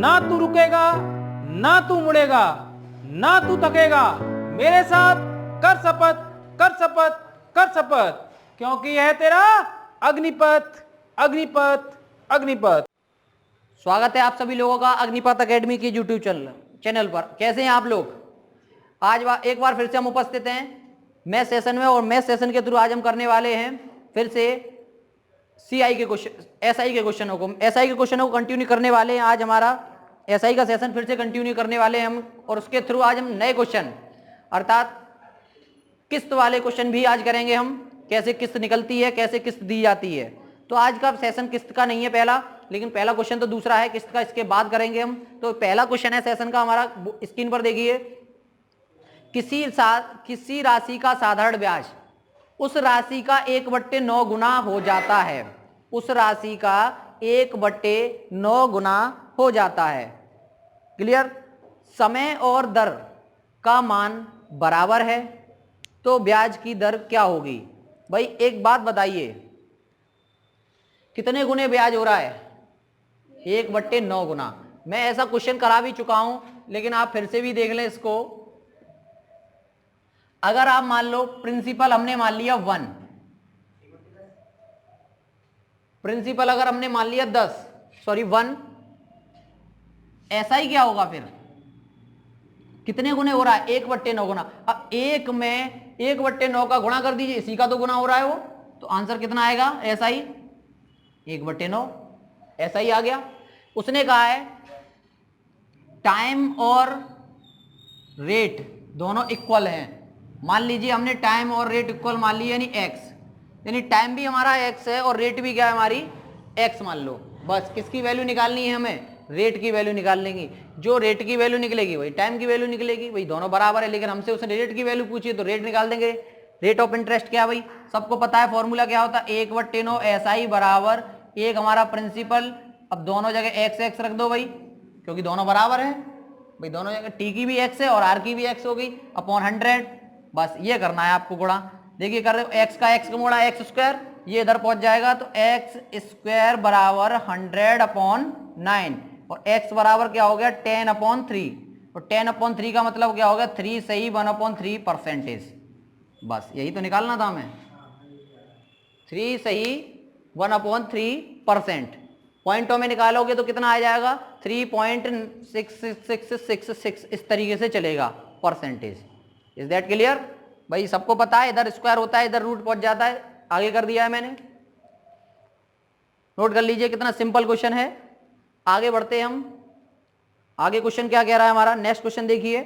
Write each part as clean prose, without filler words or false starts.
ना तू रुकेगा, ना तू मुड़ेगा, ना तू थकेगा। मेरे साथ कर शपथ, कर शपथ, कर शपथ, क्योंकि यह तेरा अग्निपथ, अग्निपथ, अग्निपथ। स्वागत है आप सभी लोगों का अग्निपथ एकेडमी की यूट्यूब चैनल पर। कैसे हैं आप लोग? आज एक बार फिर से हम उपस्थित हैं मैथ सेशन में, और मैथ सेशन के थ्रू आज हम करने वाले हैं फिर से सीआई के क्वेश्चन, एसआई के क्वेश्चनों को कंटिन्यू करने वाले हैं। आज हमारा एसआई का सेशन फिर से कंटिन्यू करने वाले हैं हम, और उसके थ्रू आज हम नए क्वेश्चन अर्थात किस्त वाले क्वेश्चन भी आज करेंगे हम। कैसे किस्त निकलती है, कैसे किस्त दी जाती है। तो आज का सेशन किस्त का नहीं है पहला, लेकिन पहला क्वेश्चन तो दूसरा है किस्त का, इसके बाद करेंगे हम। तो पहला क्वेश्चन है सेशन का हमारा, स्क्रीन पर देखिए। किसी राशि का साधारण ब्याज उस राशि का 1/9 गुना हो जाता है। उस राशि का 1/9 गुना हो जाता है। क्लियर? समय और दर का मान बराबर है, तो ब्याज की दर क्या होगी? भाई एक बात बताइए, कितने गुने ब्याज हो रहा है? 1/9 गुना। मैं ऐसा क्वेश्चन करा भी चुका हूं, लेकिन आप फिर से भी देख लें इसको। अगर आप मान लो प्रिंसिपल हमने मान लिया 1, प्रिंसिपल अगर हमने मान लिया 1, ऐसा ही क्या होगा फिर? कितने गुने हो रहा है? 1/9 गुना। अब 1 में 1/9 का गुणा कर दीजिए, इसी का तो गुना हो रहा है वो, तो आंसर कितना आएगा? ऐसा ही 1/9, ऐसा ही आ गया। उसने कहा है टाइम और रेट दोनों इक्वल हैं। मान लीजिए हमने टाइम और रेट इक्वल मान ली, यानी एक्स, यानी टाइम भी हमारा एक्स है और रेट भी क्या है हमारी? एक्स मान लो। बस किसकी वैल्यू निकालनी है हमें? रेट की वैल्यू निकालने की। जो रेट की वैल्यू निकलेगी वही टाइम की वैल्यू निकलेगी, वही दोनों बराबर है। लेकिन हमसे उसने रेट की वैल्यू पूछी तो रेट निकाल देंगे। रेट ऑफ इंटरेस्ट क्या भाई? सबको पता है फॉर्मूला क्या होता है? 1/9 SI बराबर एक हमारा प्रिंसिपल। अब दोनों जगह एक्स एक्स रख दो भाई, क्योंकि दोनों बराबर है भाई। दोनों जगह टी की भी एक्स है और आर की भी एक्स हो गई, अपॉन 100। बस ये करना है आपको गुणा। देखिए कर रहे हो, एक्स का एक्स का गुणा एक्स स्क्वायर, ये इधर पहुंच जाएगा, तो एक्स स्क्वायर बराबर 100/9, और एक्स बराबर क्या हो गया? 10/3। और 10/3 का मतलब क्या हो गया? 3 सही 1/3%। बस यही तो निकालना था हमें, 3 सही 1/3%। पॉइंटों में निकालोगे तो कितना आ जाएगा? 3.6666, इस तरीके से चलेगा परसेंटेज। Is that clear? भाई सबको पता है, इधर स्क्वायर होता है, इधर रूट पहुंच जाता है। आगे कर दिया है मैंने, नोट कर लीजिए कितना सिंपल क्वेश्चन है। आगे बढ़ते हैं हम। आगे क्वेश्चन क्या कह रहा है हमारा? नेक्स्ट क्वेश्चन देखिए।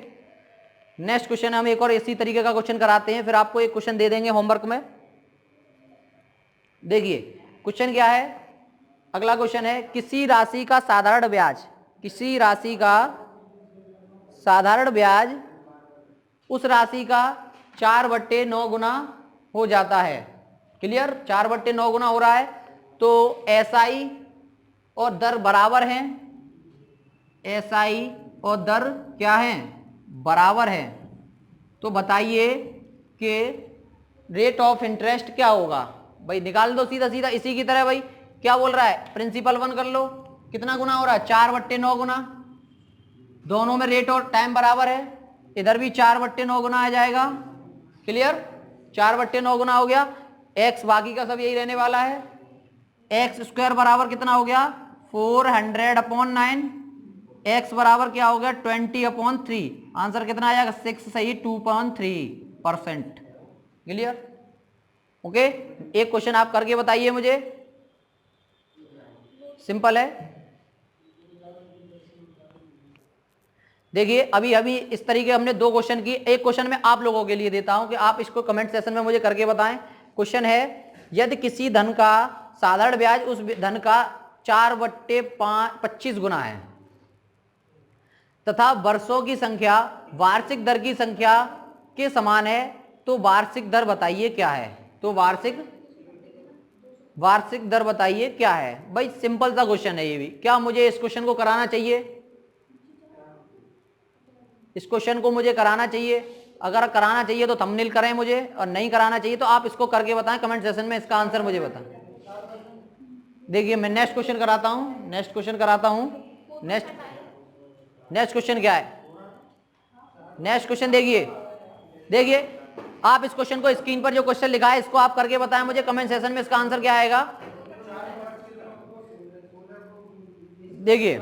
नेक्स्ट क्वेश्चन हम एक और इसी तरीके का क्वेश्चन कराते हैं, फिर आपको एक क्वेश्चन दे देंगे होमवर्क में। देखिए क्वेश्चन क्या है, अगला क्वेश्चन है किसी राशि का साधारण ब्याज, किसी राशि का साधारण ब्याज उस राशि का 4/9 गुना हो जाता है। क्लियर? 4/9 गुना हो रहा है, तो एसआई और दर बराबर हैं। एसआई और दर क्या है? बराबर है। तो बताइए कि रेट ऑफ इंटरेस्ट क्या होगा? भाई निकाल दो सीधा सीधा इसी की तरह। भाई क्या बोल रहा है? प्रिंसिपल 1 कर लो, कितना गुना हो रहा है? 4/9 गुना। दोनों में रेट और टाइम बराबर है, इधर भी 4/9 गुना आ जाएगा। क्लियर? 4/9 गुना हो गया। एक्स बाकी का सब यही रहने वाला है। एक्स स्क्वायर बराबर कितना हो गया? 400/9। एक्स बराबर क्या हो गया? 20/3। आंसर कितना आ जाएगा? 6 सही 2.3%। क्लियर? ओके, एक क्वेश्चन आप करके बताइए मुझे, सिंपल है। देखिए अभी अभी इस तरीके हमने 2 क्वेश्चन की। एक क्वेश्चन मैं आप लोगों के लिए देता हूं कि आप इसको कमेंट सेशन में मुझे करके बताएं। क्वेश्चन है यदि किसी धन का साधारण ब्याज उस धन का 4/25 गुना है तथा वर्षों की संख्या वार्षिक दर की संख्या के समान है, तो वार्षिक दर बताइए क्या है? तो वार्षिक दर बताइए क्या है? भाई सिंपल सा क्वेश्चन है ये भी। क्या मुझे इस क्वेश्चन को कराना चाहिए? इस क्वेश्चन को मुझे कराना चाहिए? अगर कराना चाहिए तो थंबनेल करें मुझे, और नहीं कराना चाहिए तो आप इसको करके बताएं कमेंट सेशन में, इसका आंसर मुझे बताएं। देखिए मैं नेक्स्ट क्वेश्चन कराता हूं, नेक्स्ट नेक्स्ट क्वेश्चन क्या है? नेक्स्ट क्वेश्चन देखिए, देखिए आप इस क्वेश्चन को, स्क्रीन पर जो क्वेश्चन लिखा है इसको आप करके बताएं मुझे कमेंट सेशन में इसका आंसर क्या आएगा। देखिए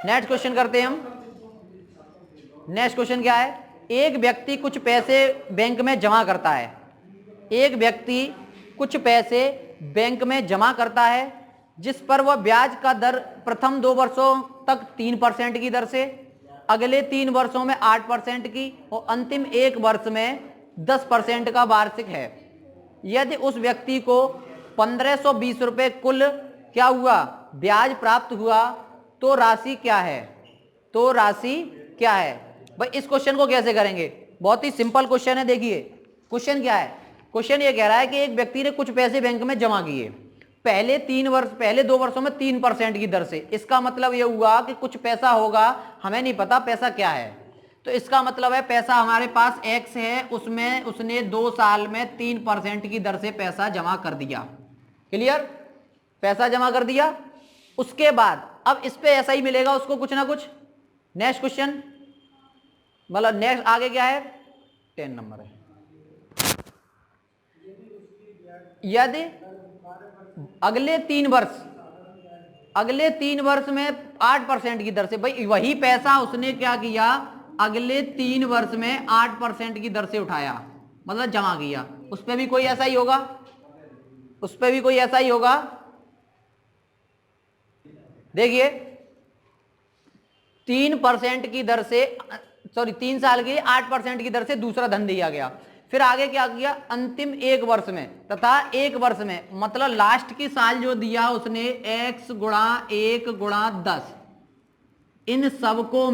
नेक्स्ट क्वेश्चन करते हैं हम। नेक्स्ट क्वेश्चन क्या है? एक व्यक्ति कुछ पैसे बैंक में जमा करता है। एक व्यक्ति कुछ पैसे बैंक में जमा करता है जिस पर वह ब्याज का दर प्रथम 2 वर्षों तक 3% की दर से, अगले 3 वर्षों में 8% की और अंतिम 1 वर्ष में 10% का वार्षिक है। यदि उस व्यक्ति को 1520 रुपये कुल क्या हुआ ब्याज प्राप्त हुआ तो राशि क्या है? तो राशि क्या है? भाई इस क्वेश्चन को कैसे करेंगे? बहुत ही सिंपल क्वेश्चन है। देखिए क्वेश्चन क्या है? क्वेश्चन ये कह रहा है कि एक व्यक्ति ने कुछ पैसे बैंक में जमा किए पहले 2 वर्षों में 3% की दर से। इसका मतलब ये हुआ कि कुछ पैसा होगा, हमें नहीं पता पैसा क्या है। तो इसका मतलब है पैसा हमारे पास x है, उसमें उसने 2 साल में 3% की दर से पैसा जमा कर दिया। क्लियर? पैसा जमा कर दिया। उसके बाद अब इस पे ऐसा ही मिलेगा उसको कुछ ना कुछ। नेक्स्ट क्वेश्चन मतलब नेक्स्ट आगे क्या है? 10 नंबर है। यदि अगले 3 वर्ष में 8% की दर से, भाई वही पैसा उसने क्या किया? अगले 3 वर्ष में 8% की दर से उठाया, मतलब जमा किया। उस पर भी कोई ऐसा ही होगा, उस पर भी कोई ऐसा ही होगा। देखिए 3% की दर से, सॉरी 3 साल के लिए 8% की दर से दूसरा धन दिया गया। फिर आगे क्या किया? अंतिम 1 वर्ष में तथा 1 वर्ष में, मतलब लास्ट की साल जो दिया उसने x गुणा 1 गुणा 10, इन सबको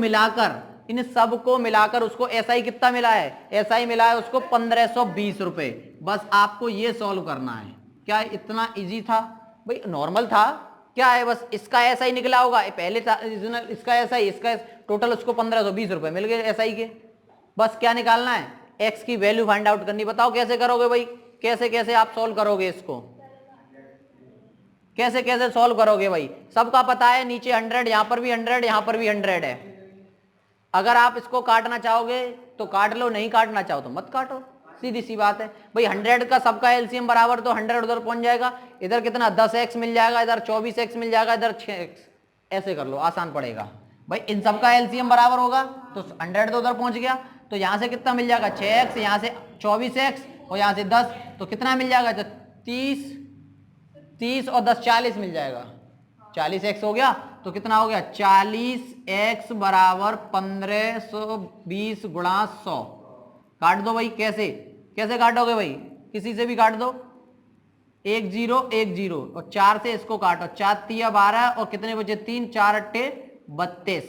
मिलाकर उसको ऐसा ही कितना मिला है? ऐसा ही मिला है उसको 1520 रुपए। बस आपको ये सॉल्व करना है। क्या इतना इजी था? भाई नॉर्मल था। क्या है? बस इसका ऐसा ही निकला होगा, पहले था इसका ऐसा ही, इसका टोटल उसको 1520 रुपए मिल गए ऐसा ही के। बस क्या निकालना है? x की वैल्यू फाइंड आउट करनी। बताओ कैसे करोगे भाई? कैसे कैसे आप सॉल्व करोगे इसको? कैसे कैसे सॉल्व करोगे भाई? सबका पता है नीचे 100, यहां पर भी 100, यहां पर भी 100 है। अगर आप इसको काटना चाहोगे तो काट लो, नहीं काटना चाहो तो मत काटो, सीधी सी बात है भाई। 100 का सबका एलसीएम बराबर, तो 100 उधर पहुंच जाएगा। इधर कितना? 10x मिल जाएगा, इधर 24x मिल जाएगा, इधर 6x। ऐसे कर लो, आसान पड़ेगा भाई। इन सबका एलसीएम बराबर होगा तो 100 तो उधर पहुंच गया। तो यहां से कितना मिल जाएगा? 6x, यहां से 24x और यहां से 10, तो कितना मिल जाएगा? तो 30 और 10 40 मिल जाएगा। 40x हो गया तो कितना हो गया? 40x बराबर 1520 गुणा 100। काट दो भाई। कैसे कैसे काटोगे भाई? किसी से भी काट दो। 1 0 1 0 और 4 से इसको काटो। 4 3 12 और कितने बचे? 3 4 8 32।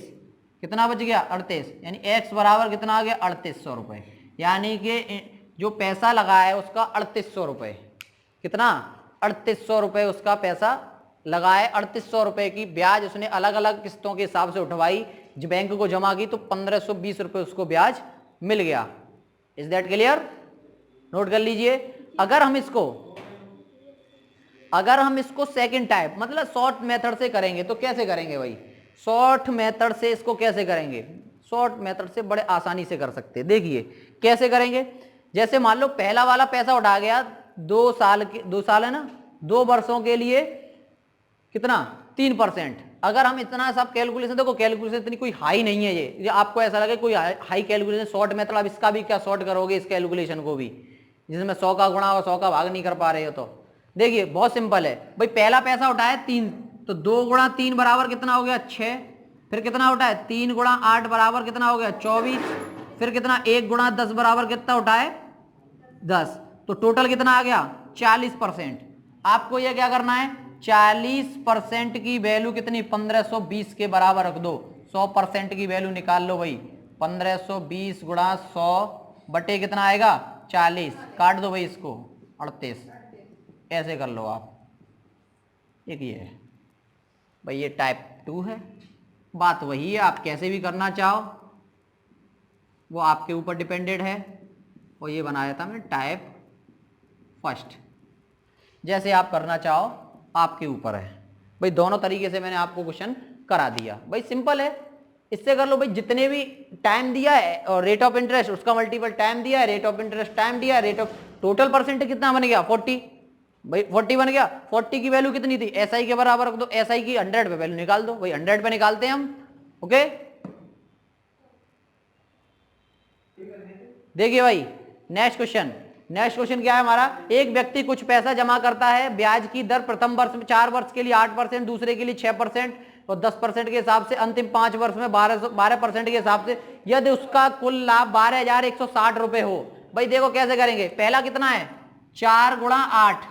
कितना बच गया? 38। यानी x बराबर कितना आ गया? 3800 रुपए। यानी कि जो पैसा लगा है उसका 3800 रुपए। कितना? 3800 रुपए उसका पैसा लगा है। 3800 रुपए की ब्याज उसने अलग अलग किस्तों के हिसाब से उठवाई, बैंक को जमा की, तो 1520 रुपए उसको ब्याज मिल गया। Is that clear? नोट कर लीजिए। अगर हम इसको सेकंड टाइप मतलब शॉर्ट मेथड से करेंगे तो कैसे करेंगे भाई? शॉर्ट मेथड से इसको कैसे करेंगे? शॉर्ट मेथड से बड़े आसानी से कर सकते हैं। देखिए कैसे करेंगे। जैसे मान लो पहला वाला पैसा उठा गया 2 साल है ना, 2 वर्षों के लिए कितना? 3%। अगर हम इतना सब कैलकुलेशन, देखो कैलकुलेशन इतनी कोई हाई नहीं है ये आपको ऐसा लगे कोई हाई कैलकुलेशन, शॉर्ट मेथड। अब इसका भी क्या शॉर्ट करोगे इस कैलकुलेशन को भी, जिसमें 100 का गुणा और 100 का भाग नहीं कर पा रहे हो। तो देखिए बहुत सिंपल है भाई। पहला पैसा उठाया 3, तो 2 गुणा 3 बराबर कितना हो गया? 6। फिर कितना उठाया? 3 गुणा 8 बराबर कितना हो गया? 24। फिर कितना? 1 गुणा 10 बराबर कितना उठाए? 10। तो टोटल कितना आ गया? 40%। आपको यह क्या करना है? 40% की वैल्यू कितनी? 1520 के बराबर रख दो। 100% की वैल्यू निकाल लो भाई। 1520 गुणा 100 बटे कितना आएगा? 40। काट दो भाई इसको, 38। ऐसे कर लो आप। एक ये है भाई, ये टाइप 2 है। बात वही है, आप कैसे भी करना चाहो वो आपके ऊपर डिपेंडेड है। और ये बनाया था मैंने टाइप फर्स्ट। जैसे आप करना चाहो आपके ऊपर है भाई। दोनों तरीके से मैंने आपको क्वेश्चन करा दिया भाई। सिंपल है, इससे कर लो भाई, जितने भी टाइम दिया है और रेट ऑफ इंटरेस्ट उसका मल्टीपल टाइम दिया है, रेट ऑफ इंटरेस्ट टाइम दिया है, रेट ऑफ टोटल परसेंट कितना बन गया 40 भाई, 40 बन गया। 40 की वैल्यू कितनी थी, एसआई के बराबर रख दो, एसआई की 100 पे वैल्यू निकाल दो भाई, 100 पे निकालते हैं हम। ओके देखिए भाई नेक्स्ट क्वेश्चन, नेक्स्ट क्वेश्चन क्या है हमारा, एक व्यक्ति कुछ पैसा जमा करता है, ब्याज की दर प्रथम वर्ष में 4 वर्ष के लिए 8%, दूसरे के लिए 6% और 10% के हिसाब से, अंतिम 5 वर्ष में 12% के हिसाब से, यदि उसका कुल लाभ 12,160 रुपए हो। भाई देखो कैसे करेंगे, पहला कितना है 4 गुणा 8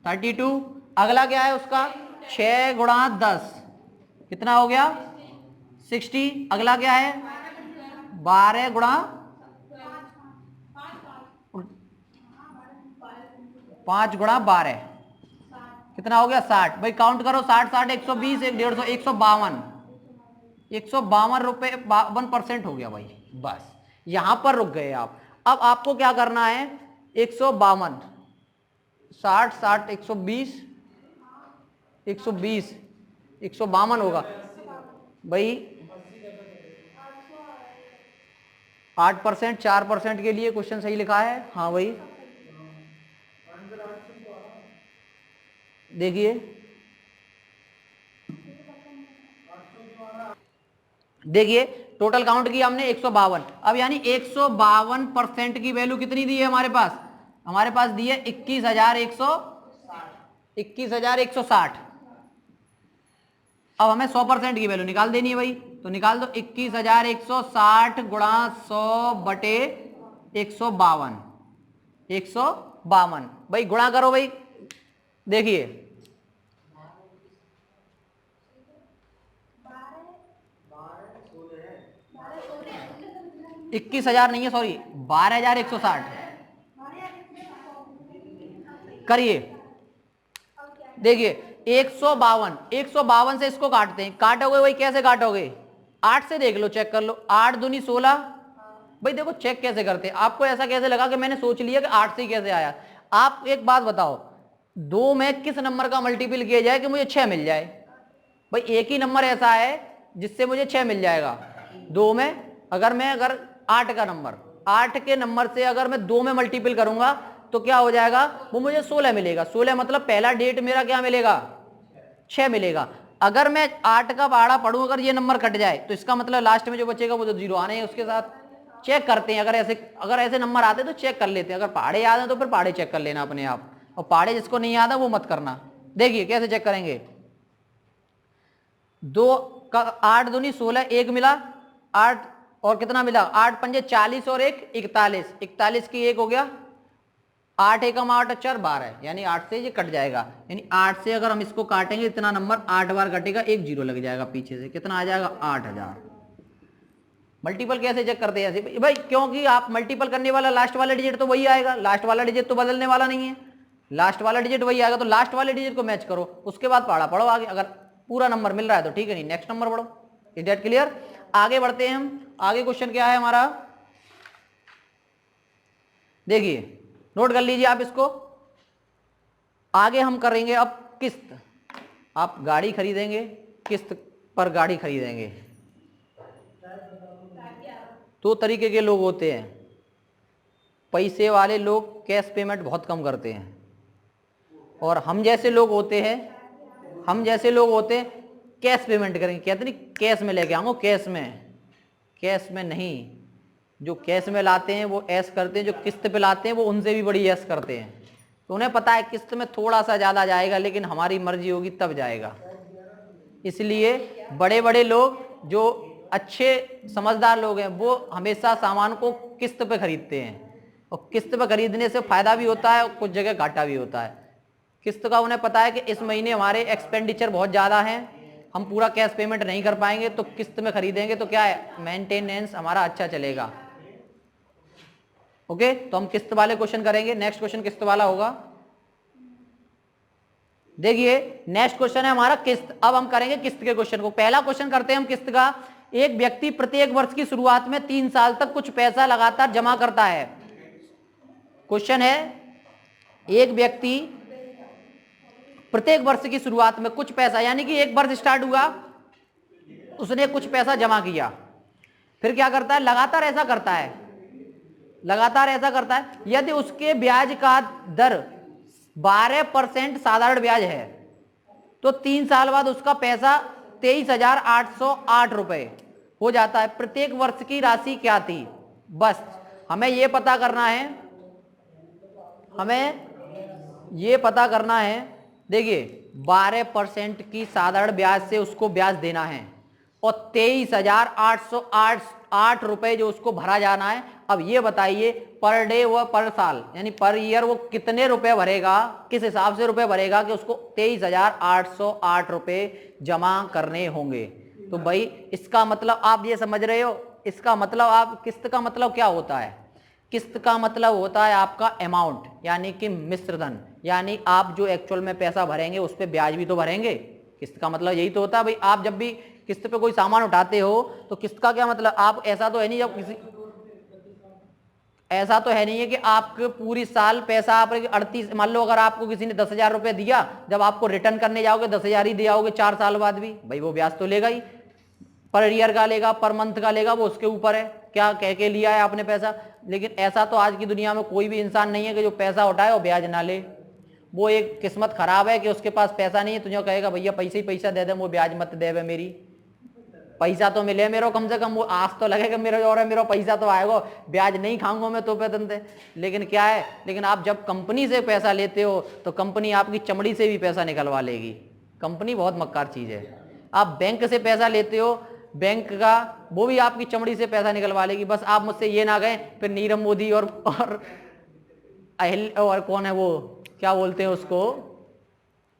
32, अगला क्या है उसका 6 गुणा 10 कितना हो गया 60, अगला क्या है 12 गुणा 5 गुणा 12 कितना हो गया 60। भाई काउंट करो 60 60 120 150 152 रुपए 52% हो गया भाई। बस यहां पर रुक गए आप। अब आपको क्या करना है 152 60 60 120 120 152 होगा भाई 8% 4% के लिए क्वेश्चन सही लिखा है। हाँ भाई देखिए देखिए टोटल काउंट किया हमने 152, अब यानी 152% की वैल्यू कितनी दी है हमारे पास, हमारे पास दी है 21,160। अब हमें 100% की वैल्यू निकाल देनी है भाई, तो निकाल दो 21,160 गुणा 100 बटे 152 152 भाई गुणा करो भाई। देखिए 21,000 नहीं है सॉरी 12,160 करिए। देखिए 152 से इसको काटते हैं, काटोगे भाई कैसे काटोगे 8 से देख लो चेक कर लो, 8 दूनी 16। भाई देखो चेक कैसे करते हैं, आपको ऐसा कैसे लगा कि मैंने सोच लिया कि 8 से ही कैसे आया। आप एक बात बताओ 2 में किस नंबर का मल्टीपल किया जाए कि मुझे 6 मिल जाए। भाई एक ही नंबर ऐसा है जिससे मुझे 6 मिल जाएगा 2 में, अगर 8 का नंबर 8 के नंबर से अगर मैं 2 में मल्टीपल करूंगा तो क्या हो जाएगा वो मुझे 16 मिलेगा। 16 मतलब पहला डेट मेरा क्या मिलेगा 6 मिलेगा। अगर मैं 8 का पहाड़ा पढ़ूं अगर ये नंबर कट जाए तो इसका मतलब लास्ट में जो बचेगा वो तो 0 आने हैं उसके साथ। चेक करते हैं अगर ऐसे नंबर आते तो चेक कर लेते हैं, अगर पहाड़े याद है तो फिर पहाड़े चेक कर लेना अपने आप, और पहाड़े जिसको नहीं याद है वो मत करना। देखिए कैसे चेक करेंगे 2 का 8 दूनी 16 1 मिला 8 और कितना मिला 8 पंजे 40 और 1 41, 41 की 1 हो गया 8 एकम 8 4 12, यानी 8 से ये कट जाएगा, यानी 8 से अगर हम इसको काटेंगे इतना नंबर 8 बार कटेगा, 1 0 लग जाएगा पीछे से, कितना आ जाएगा 8000। मल्टीपल कैसे चेक करते हैं ऐसे भाई, क्योंकि आप मल्टीपल करने वाला लास्ट वाला डिजिट तो वही आएगा, लास्ट वाला डिजिट तो बदलने वाला नहीं है, लास्ट वाला डिजिट वही आएगा, तो लास्ट वाले डिजिट को मैच करो, उसके बाद पढ़ा पढ़ो आगे, अगर पूरा नंबर मिल रहा है तो ठीक है, नहीं नेक्स्ट नंबर पढ़ो। Is that clear? आगे बढ़ते हैं हम, आगे क्वेश्चन क्या है हमारा, देखिए नोट कर लीजिए आप इसको। आगे हम करेंगे अब किस्त, आप गाड़ी खरीदेंगे किस्त पर गाड़ी खरीदेंगे। 2 तरीके के लोग होते हैं, पैसे वाले लोग कैश पेमेंट बहुत कम करते हैं, और हम जैसे लोग होते हैं कैश पेमेंट करेंगे, कहते नहीं कैश में लेके आऊंगा, कैश में नहीं, जो कैश में लाते हैं वो ऐश करते हैं, जो किस्त पे लाते हैं वो उनसे भी बड़ी ऐश करते हैं। तो उन्हें पता है किस्त में थोड़ा सा ज़्यादा जाएगा लेकिन हमारी मर्जी होगी तब जाएगा, इसलिए बड़े बड़े लोग जो अच्छे समझदार लोग हैं वो हमेशा सामान को किस्त पे खरीदते हैं, और किस्त पे खरीदने से फ़ायदा भी होता है और कुछ जगह घाटा भी होता है। किस्त का उन्हें पता है कि इस महीने हमारे एक्सपेंडिचर बहुत ज़्यादा हैं, हम पूरा कैश पेमेंट नहीं कर पाएंगे, तो किस्त में खरीदेंगे तो क्या है मेंटेनेंस हमारा अच्छा चलेगा। ओके तो हम किस्त वाले क्वेश्चन करेंगे, नेक्स्ट क्वेश्चन किस्त वाला होगा। देखिए नेक्स्ट क्वेश्चन है हमारा किस्त, अब हम करेंगे किस्त के क्वेश्चन को। पहला क्वेश्चन करते हैं हम किस्त का। एक व्यक्ति प्रत्येक वर्ष की शुरुआत में 3 साल तक कुछ पैसा लगातार जमा करता है। क्वेश्चन है एक व्यक्ति प्रत्येक वर्ष की शुरुआत में कुछ पैसा, यानी कि एक वर्ष स्टार्ट हुआ उसने कुछ पैसा जमा किया, फिर क्या करता है, लगातार ऐसा करता है, लगातार ऐसा करता है। यदि उसके ब्याज का दर 12% साधारण ब्याज है तो 3 साल बाद उसका पैसा 23,808 रुपए हो जाता है। प्रत्येक वर्ष की राशि क्या थी, बस हमें यह पता करना है, हमें यह पता करना है। देखिए 12% की साधारण ब्याज से उसको ब्याज देना है और 23,808 रुपए जो उसको भरा जाना है। अब ये बताइए पर डे व पर साल यानी पर ईयर वो कितने रुपए भरेगा, किस हिसाब से रुपए भरेगा कि उसको 23,808 रुपए जमा करने होंगे। तो भाई इसका मतलब आप ये समझ रहे हो, इसका मतलब आप किस्त का मतलब क्या होता है, किस्त का मतलब होता है आपका अमाउंट यानी कि मिश्र धन, यानी आप जो एक्चुअल में पैसा भरेंगे उस पर ब्याज भी तो भरेंगे। किस्त का मतलब यही तो होता है भाई। आप जब भी किस्त पे कोई सामान उठाते हो तो किस्त का क्या मतलब, आप ऐसा तो है नहीं जब किसी, ऐसा तो है नहीं है कि आपके पूरी साल पैसा आप 38, मान लो अगर आपको किसी ने 10,000 रुपये दिया, जब आपको रिटर्न करने जाओगे 10,000 ही दे आओगे 4 साल बाद भी, भाई वो ब्याज तो लेगा ही। पर ईयर का लेगा, पर मंथ का लेगा, वो उसके ऊपर है क्या कह के लिया है आपने पैसा। लेकिन ऐसा तो आज की दुनिया में कोई भी इंसान नहीं है कि जो पैसा उठाए और ब्याज ना ले। वो एक किस्मत खराब है कि उसके पास पैसा नहीं है, तुझे कहेगा भैया पैसे ही पैसा दे दे, वो ब्याज मत दे बे, मेरी पैसा तो मिले मेरे कम से कम, वो आज तो लगेगा मेरा और है, मेरा पैसा तो आएगा, ब्याज नहीं खाऊंगा मैं तो पे धंधे। लेकिन क्या है, लेकिन आप जब कंपनी से पैसा लेते हो तो कंपनी आपकी चमड़ी से भी पैसा निकलवा लेगी। कंपनी बहुत मक्कार चीज है। आप बैंक से पैसा लेते हो, बैंक का वो भी आपकी चमड़ी से पैसा निकलवा लेगी। बस आप मुझसे ये ना गए फिर नीरव मोदी और कौन है वो, क्या बोलते हैं उसको,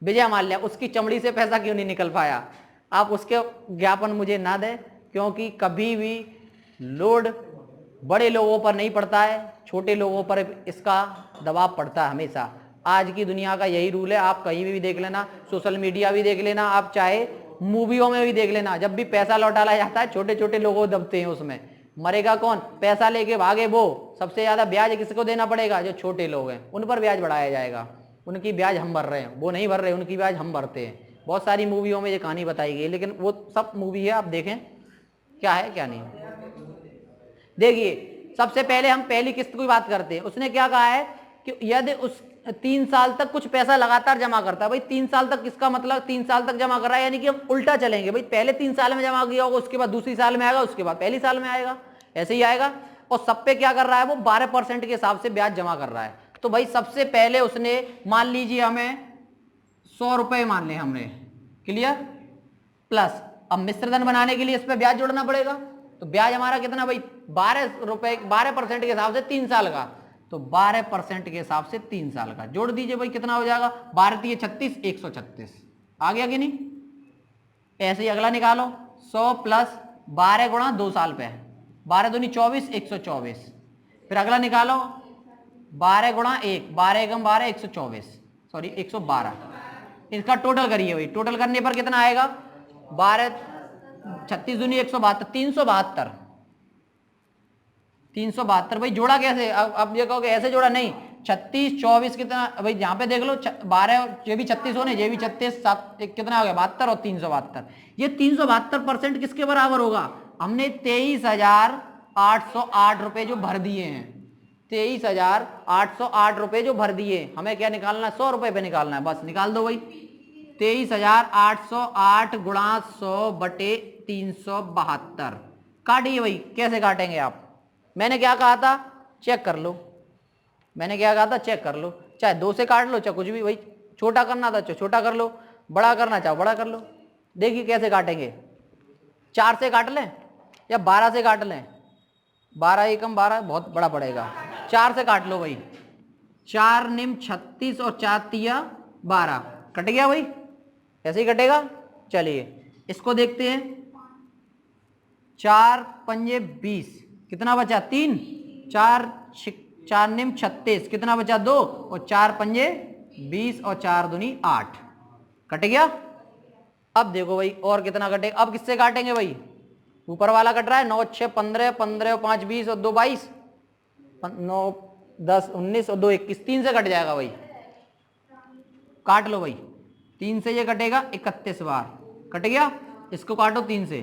विजय माल्या, उसकी चमड़ी से पैसा क्यों नहीं निकल पाया। आप उसके ज्ञापन मुझे ना दें, क्योंकि कभी भी लोड बड़े लोगों पर नहीं पड़ता है, छोटे लोगों पर इसका दबाव पड़ता है हमेशा। आज की दुनिया का यही रूल है। आप कहीं भी देख लेना, सोशल मीडिया भी देख लेना, आप चाहे मूवियों में भी देख लेना, जब भी पैसा लौटाया जाता है छोटे छोटे लोगों दबते हैं उसमें। मरेगा कौन, पैसा लेके भागे वो। सबसे ज्यादा ब्याज किसको देना पड़ेगा, जो छोटे लोग हैं उन पर ब्याज बढ़ाया जाएगा। उनकी ब्याज हम भर रहे हैं, वो नहीं भर रहे, उनकी ब्याज हम भरते हैं। बहुत सारी मूवियों में ये कहानी बताई गई, लेकिन वो सब मूवी है, आप देखें क्या है क्या नहीं। देखिए सबसे पहले हम पहली किस्त की बात करते हैं। उसने क्या कहा है कि यदि उस 3 साल तक कुछ पैसा लगातार जमा करता है। भाई 3 साल तक, किसका मतलब 3 साल तक जमा कर रहा है, यानी कि हम उल्टा चलेंगे। भाई पहले 3 साल में जमा किया होगा, उसके बाद दूसरी साल में आएगा, उसके बाद पहली साल में आएगा, ऐसे ही आएगा। और सब पे क्या कर रहा है, वो 12% के हिसाब से ब्याज जमा कर रहा है। तो भाई सबसे पहले उसने, मान लीजिए हमें 100 रुपए मान लें हमने, क्लियर, प्लस अब मिश्रधन बनाने के लिए इस पे ब्याज जोड़ना पड़ेगा। तो ब्याज हमारा कितना भाई, 12% के हिसाब से 3 साल का, तो 12% के हिसाब से 3 साल का जोड़ दीजिए भाई, कितना हो जाएगा, 12 36, 136 आ गया कि नहीं। ऐसे ही अगला निकालो, 100 प्लस 12 गुणा 2 साल पे, 12 दूनी 24, 124। फिर अगला निकालो 12 गुणा 1, 12 एकम 12, 124, सॉरी 112। इसका टोटल करिए भाई, टोटल करने पर कितना आएगा, 12 36 दूनी 172, 372। 372 भाई जोड़ा कैसे, अब ये कहोगे ऐसे जोड़ा नहीं, 36 24 कितना भाई, यहाँ पे देख लो 12, ये भी 36 होने, ये भी 36, 7 कितना हो गया 72 और 372। ये 372% किसके बराबर होगा, हमने 23,808 रुपए जो भर दिए हैं, 23,808 रुपए जो भर दिए। हमें क्या निकालना है, 100 रुपए पे निकालना है, बस निकाल दो भाई। 23,808 गुणा 100 बटे 372 काटिए भाई। कैसे काटेंगे आप, मैंने क्या कहा था चेक कर लो, मैंने क्या कहा था चेक कर लो, चाहे 2 से काट लो चाहे कुछ भी, भाई छोटा करना था चाहे छोटा कर लो, बड़ा करना चाहे बड़ा कर लो। देखिए कैसे काटेंगे, 4 से काट लें या 12 से काट लें, 12 एकम 12 बहुत बड़ा पड़ेगा, 4 से काट लो भाई। 4 निम 36 और 4 तिया 12, कट गया भाई, ऐसे ही कटेगा। चलिए इसको देखते हैं, 4 पंजे 20, कितना बचा 3, 4 निम 36, कितना बचा 2, और 4 पंजे 20 और 4 दूनी 8, कट गया। अब देखो भाई और कितना कटेगा, अब किससे काटेंगे भाई, ऊपर वाला कट रहा है, 9 6 15, 15 और 5 20 और 2 22, 9 10 19 और 2 21, 3 से कट जाएगा भाई, काट लो भाई। 3 से ये कटेगा 31 बार, कट गया। इसको काटो 3 से,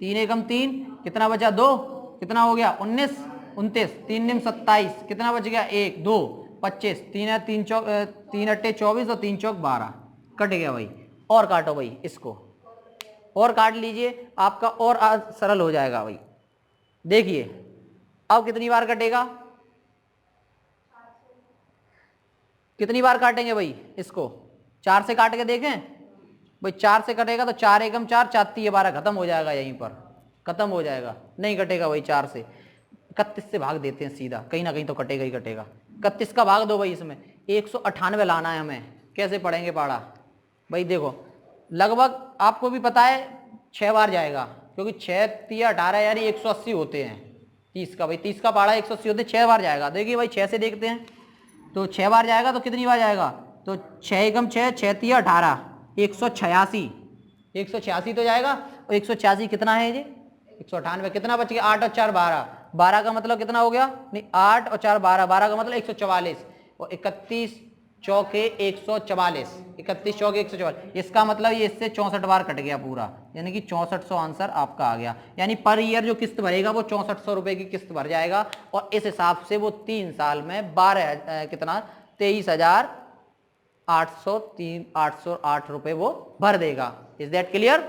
3 एकम 3, कितना बचा 2, कितना हो गया 19, 29, 3 निम 27, कितना बच गया 1 2 25, 3 अट्टे 24 और 3 चौक 12, कट गया भाई। और काटो भाई इसको, और काट लीजिए, आपका और सरल हो जाएगा भाई। देखिए अब कितनी बार कटेगा, कितनी बार काटेंगे भाई इसको, 4 से काट के देखें भाई। 4 से कटेगा तो 4 एकम 4, 4 3 12, खत्म हो जाएगा, यहीं पर खत्म हो जाएगा। नहीं कटेगा भाई 4 से, 31 से भाग देते हैं सीधा, कहीं ना कहीं तो कटेगा ही कटेगा। 31 का भाग दो भाई इसमें, 198 लाना है हमें। कैसे पढ़ेंगे पाड़ा भाई, देखो लगभग आपको भी पता है 6 बार जाएगा, क्योंकि 6 3 18 यानी 180 होते हैं 30 का भाई, 30 का पाड़ा 180 होते हैं, 6 बार जाएगा। देखिए भाई 6 से देखते हैं तो 6 बार जाएगा तो कितनी बार जाएगा, तो 6 एकम 6, 6 3 18, 186, 186 तो जाएगा। और 186 कितना है ये 198, कितना बच गया 8 और 4 12, 12 का मतलब कितना हो गया, नहीं 8 और 4 12, 12 का मतलब 144, और 31 चौके 144, 31 चौके 144, इसका मतलब ये इससे 64 बार कट गया पूरा, यानी कि 6400 आंसर आपका आ गया। यानी पर ईयर जो किस्त भरेगा वो 6400 रुपए की किस्त भर जाएगा, और इस हिसाब से वो 3 साल में 23,808 रुपए वो भर देगा। Is that clear?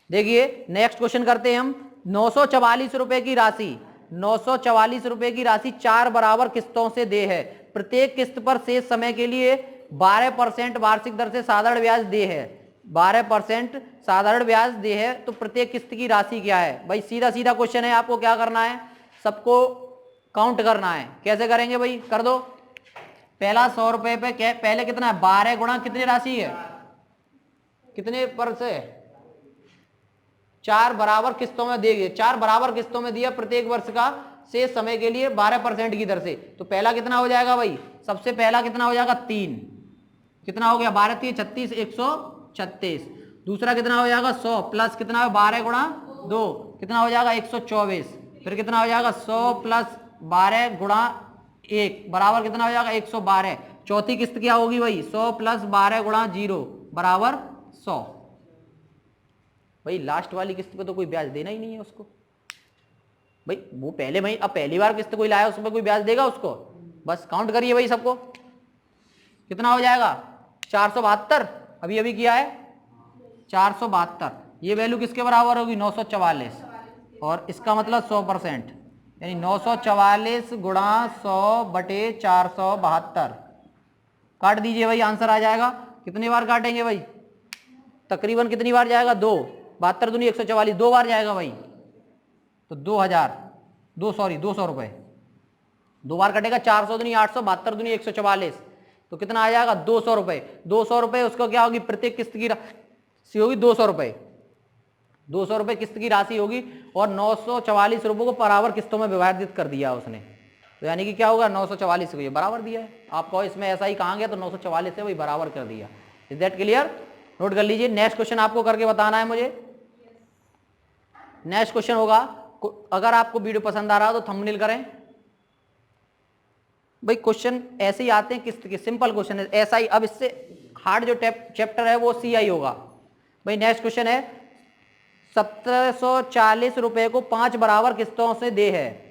देखिए नेक्स्ट क्वेश्चन करते हैं हम। 944 रुपए की राशि, 944 रुपए की राशि 4 बराबर किस्तों से दे है। प्रत्येक किस्त पर शेष समय के लिए 12% वार्षिक दर से साधारण ब्याज दे है। 12% साधारण ब्याज दे है, तो प्रत्येक किस्त की राशि क्या है भाई? सीधा सीधा क्वेश्चन है, आपको क्या करना है, सबको काउंट करना है। कैसे करेंगे भाई, कर दो। पहला 100 रुपए पे पहले कितना है, 12 गुणा कितनी राशि है, कितने पर से 4 बराबर किस्तों में देंगे, 4 बराबर किस्तों में दिया प्रत्येक वर्ष का शेष समय के लिए 12% की दर से। तो पहला कितना हो जाएगा भाई, सबसे पहला कितना हो जाएगा 3, कितना हो गया 12 3 36, 136। दूसरा कितना हो जाएगा 100 प्लस कितना है 12 गुणा 2, कितना हो जाएगा 124। फिर कितना हो जाएगा 100 प्लस 12 गुणा 1 बराबर कितना हो जाएगा 112। चौथी किस्त क्या होगी भाई, 100 प्लस 12 गुणा 0 बराबर 100। भाई लास्ट वाली किस्त पे तो कोई ब्याज देना ही नहीं है उसको भाई, वो पहले भाई अब पहली बार किस्त कोई लाया उस पर कोई ब्याज देगा उसको? बस काउंट करिए भाई सबको, कितना हो जाएगा 472, अभी अभी किया है 472। ये वैल्यू किसके बराबर होगी 944, और इसका मतलब 100%, यानी 944 गुणा 100 बटे 472। काट दीजिए भाई, आंसर आ जाएगा। कितनी बार काटेंगे भाई, तकरीबन कितनी बार जाएगा 2, 72 दूनी 144, 2 बार जाएगा भाई, तो 200 रुपए 2 बार कटेगा। 400 दूनी 800, 72 दूनी 144, तो कितना आ जाएगा 200 रुपए। 200 रुपए उसको क्या होगी, प्रत्येक किस्त की राशि होगी 200 रुपए, 200 रुपए किस्त की राशि होगी, और 944 रुपए को बराबर किस्तों में विभाजित कर दिया उसने, तो यानी कि क्या होगा 944 को ये बराबर दिया है। आपको इसमें ऐसा ही कहा गया, तो 944 से वही बराबर कर दिया। Is that clear? नोट कर लीजिए। नेक्स्ट क्वेश्चन आपको करके बताना है मुझे। नेक्स्ट क्वेश्चन होगा, अगर आपको वीडियो पसंद आ रहा हो तो थंबनेल करें भाई। क्वेश्चन ऐसे ही आते हैं किस्त के, सिंपल क्वेश्चन है ऐसा ही। अब इससे हार्ड जो चैप्टर है वो CI होगा भाई। नेक्स्ट क्वेश्चन है, 1740 रुपए को 5 बराबर किस्तों से दे है,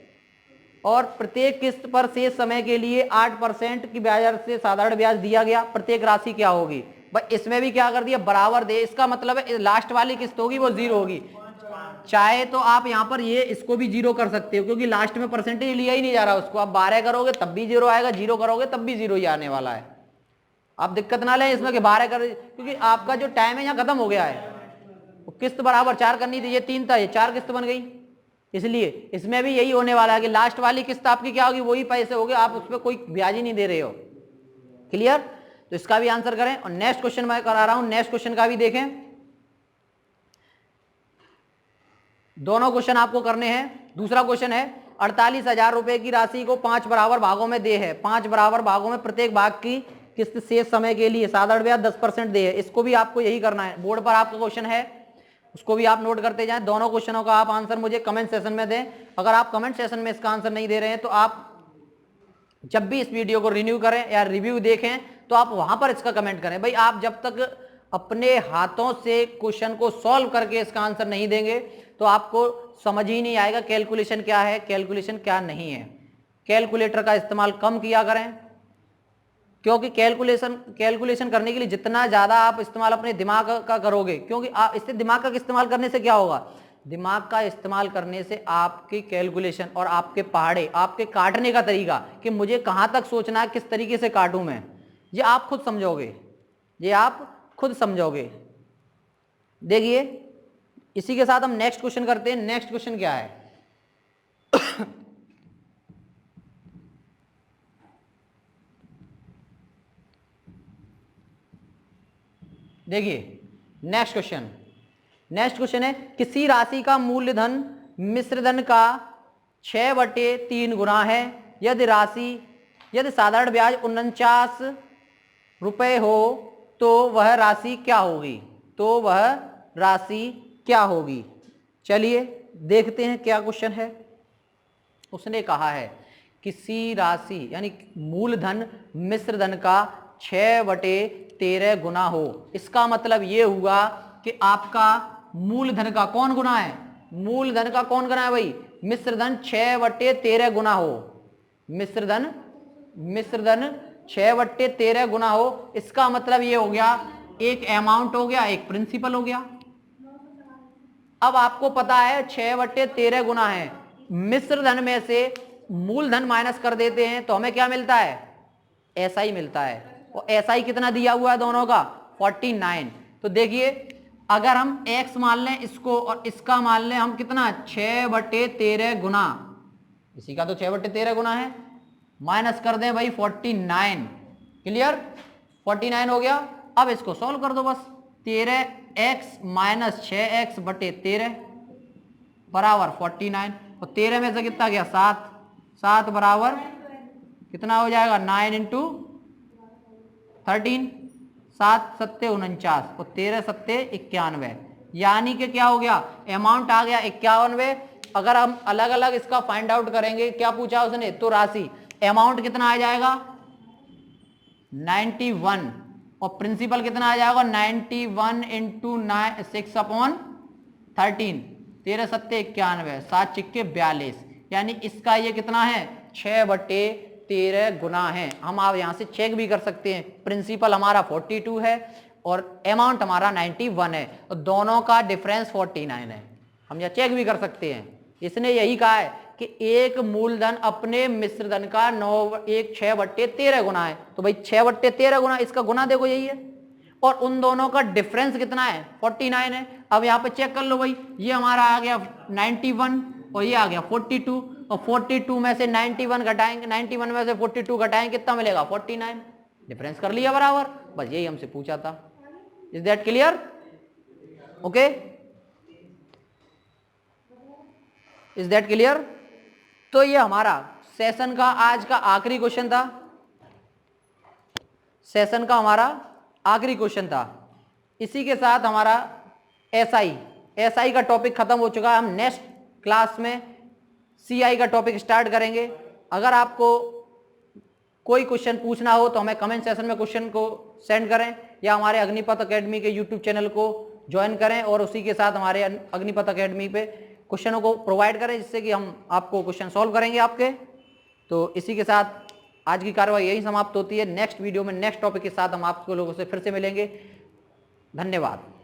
और प्रत्येक किस्त पर शेष समय के लिए 8% की ब्याज दर से साधारण ब्याज दिया गया। प्रत्येक राशि क्या होगी भाई? इसमें भी क्या कर दिया, बराबर दे, इसका मतलब है लास्ट वाली किस्त होगी वो 0 होगी। चाहे तो आप यहां पर ये इसको भी 0 कर सकते हो, क्योंकि लास्ट में परसेंटेज लिया ही नहीं जा रहा उसको। आप 12 करोगे तब भी 0 आएगा, 0 करोगे तब भी 0 ही आने वाला है। आप दिक्कत ना लें इसमें कि 12 कर, क्योंकि आपका जो टाइम है यहाँ खत्म हो गया है। किस्त बराबर 4 करनी थी, ये 3 था, ये 4 किस्त बन गई। इसलिए इसमें भी यही होने वाला है कि लास्ट वाली किस्त आपकी क्या होगी, वही पैसे होंगे, आप उस पर कोई ब्याज ही नहीं दे रहे हो। क्लियर? तो इसका भी आंसर करें। और नेक्स्ट क्वेश्चन मैं करा रहा हूं, नेक्स्ट क्वेश्चन का भी देखें। दोनों क्वेश्चन आपको करने हैं। दूसरा क्वेश्चन है, 48,000 रुपए की राशि को 5 बराबर भागों में दे है। 5 बराबर भागों में प्रत्येक भाग की किस्त शेष समय के लिए साधारण ब्याज 10% दे है। इसको भी आपको यही करना है। बोर्ड पर आपका क्वेश्चन है, उसको भी आप नोट करते जाएं। दोनों क्वेश्चनों का आप आंसर मुझे कमेंट सेशन में दें। अगर आप कमेंट सेशन में इसका आंसर नहीं दे रहे हैं तो आप जब भी इस वीडियो को रिन्यू करें या रिव्यू देखें तो आप वहां पर इसका कमेंट करें। भाई आप जब तक अपने हाथों से क्वेश्चन को सॉल्व करके इसका आंसर नहीं देंगे तो आपको समझ ही नहीं आएगा कैलकुलेशन क्या है, कैलकुलेशन क्या नहीं है। कैलकुलेटर का इस्तेमाल कम किया करें, क्योंकि कैलकुलेशन करने के लिए जितना ज़्यादा आप इस्तेमाल अपने दिमाग का करोगे, क्योंकि इससे दिमाग का इस्तेमाल करने से क्या होगा, दिमाग का इस्तेमाल करने से आपकी कैलकुलेशन और आपके पहाड़े, आपके काटने का तरीका कि मुझे कहाँ तक सोचना है, किस तरीके से काटूं मैं, ये आप खुद समझोगे, ये आप खुद समझोगे। देखिए इसी के साथ हम नेक्स्ट क्वेश्चन करते हैं। नेक्स्ट क्वेश्चन क्या है देखिए नेक्स्ट क्वेश्चन है किसी राशि का मूलधन मिश्रधन का 6/3 गुना है, यदि साधारण ब्याज 49 रुपए हो तो वह राशि क्या होगी, चलिए देखते हैं क्या क्वेश्चन है। उसने कहा है किसी राशि यानी मूलधन मिश्रधन का 6/13 गुना हो, इसका मतलब ये हुआ कि आपका मूलधन का कौन गुना है, मूलधन का कौन गुना है भाई, मिश्रधन 6/13 गुना हो, मिश्रधन 6/13 गुना हो। इसका मतलब ये हो गया एक अमाउंट हो गया, एक प्रिंसिपल हो गया। अब आपको पता है 6/13 गुना है, मिश्रधन में से मूलधन माइनस कर देते हैं तो हमें क्या मिलता है, SI मिलता है। और SI कितना दिया हुआ है दोनों का 49। तो देखिए अगर हम x मान लें इसको और इसका मान लें हम कितना 6/13 गुना, इसी का तो 6/13 गुना है, माइनस कर दें भाई 49, क्लियर 49 हो गया। अब इसको सॉल्व कर दो बस, 13x माइनस 6x/13 बराबर 49, और 13 में से कितना गया 7 बराबर कितना हो जाएगा 9 इंटू 13, 7 सत्ते 49 और 13 सत्ते 91, यानी कि क्या हो गया अमाउंट आ गया 91। अगर हम अलग अलग इसका फाइंड आउट करेंगे, क्या पूछा उसने, तो राशि अमाउंट कितना आ जाएगा 91 और प्रिंसिपल कितना आ जाएगा 91 इंटू 6/13, 13 सत्ते 91, 7 चिक्के 42, यानी इसका ये कितना है 6/13 गुना है। हम आप यहां से चेक भी कर सकते हैं, प्रिंसिपल हमारा 42 है और अमाउंट हमारा 91 है, और दोनों का डिफरेंस 49 है, हम यह चेक भी कर सकते हैं। इसने यही कहा है कि एक मूलधन अपने मिश्रधन का 6/13 गुना है, तो भाई 6/13 गुना, इसका गुना देखो यही है, और उन दोनों का डिफरेंस कितना है 49 है। अब यहाँ पे चेक कर लो भाई, ये हमारा आ गया 91 और ये आ गया 42, और 42 में से 91 घटाएंगे, 91 में से 42 घटाएंगे कितना मिलेगा 49, डिफरेंस कर लिया बराबर, बस यही हमसे पूछा था। Is that clear? Okay, is that clear? तो ये हमारा सेशन का आज का आखिरी क्वेश्चन था, सेशन का हमारा आखिरी क्वेश्चन था। इसी के साथ हमारा एसआई का टॉपिक खत्म हो चुका है। हम नेक्स्ट क्लास में सीआई का टॉपिक स्टार्ट करेंगे। अगर आपको कोई क्वेश्चन पूछना हो तो हमें कमेंट सेक्शन में क्वेश्चन को सेंड करें, या हमारे अग्निपथ एकेडमी के यूट्यूब चैनल को ज्वाइन करें और उसी के साथ हमारे अग्निपथ एकेडमी पे क्वेश्चनों को प्रोवाइड करें, जिससे कि हम आपको क्वेश्चन सॉल्व करेंगे आपके। तो इसी के साथ आज की कार्रवाई यही समाप्त होती है। नेक्स्ट वीडियो में नेक्स्ट टॉपिक के साथ हम आप लोगों से फिर से मिलेंगे। धन्यवाद।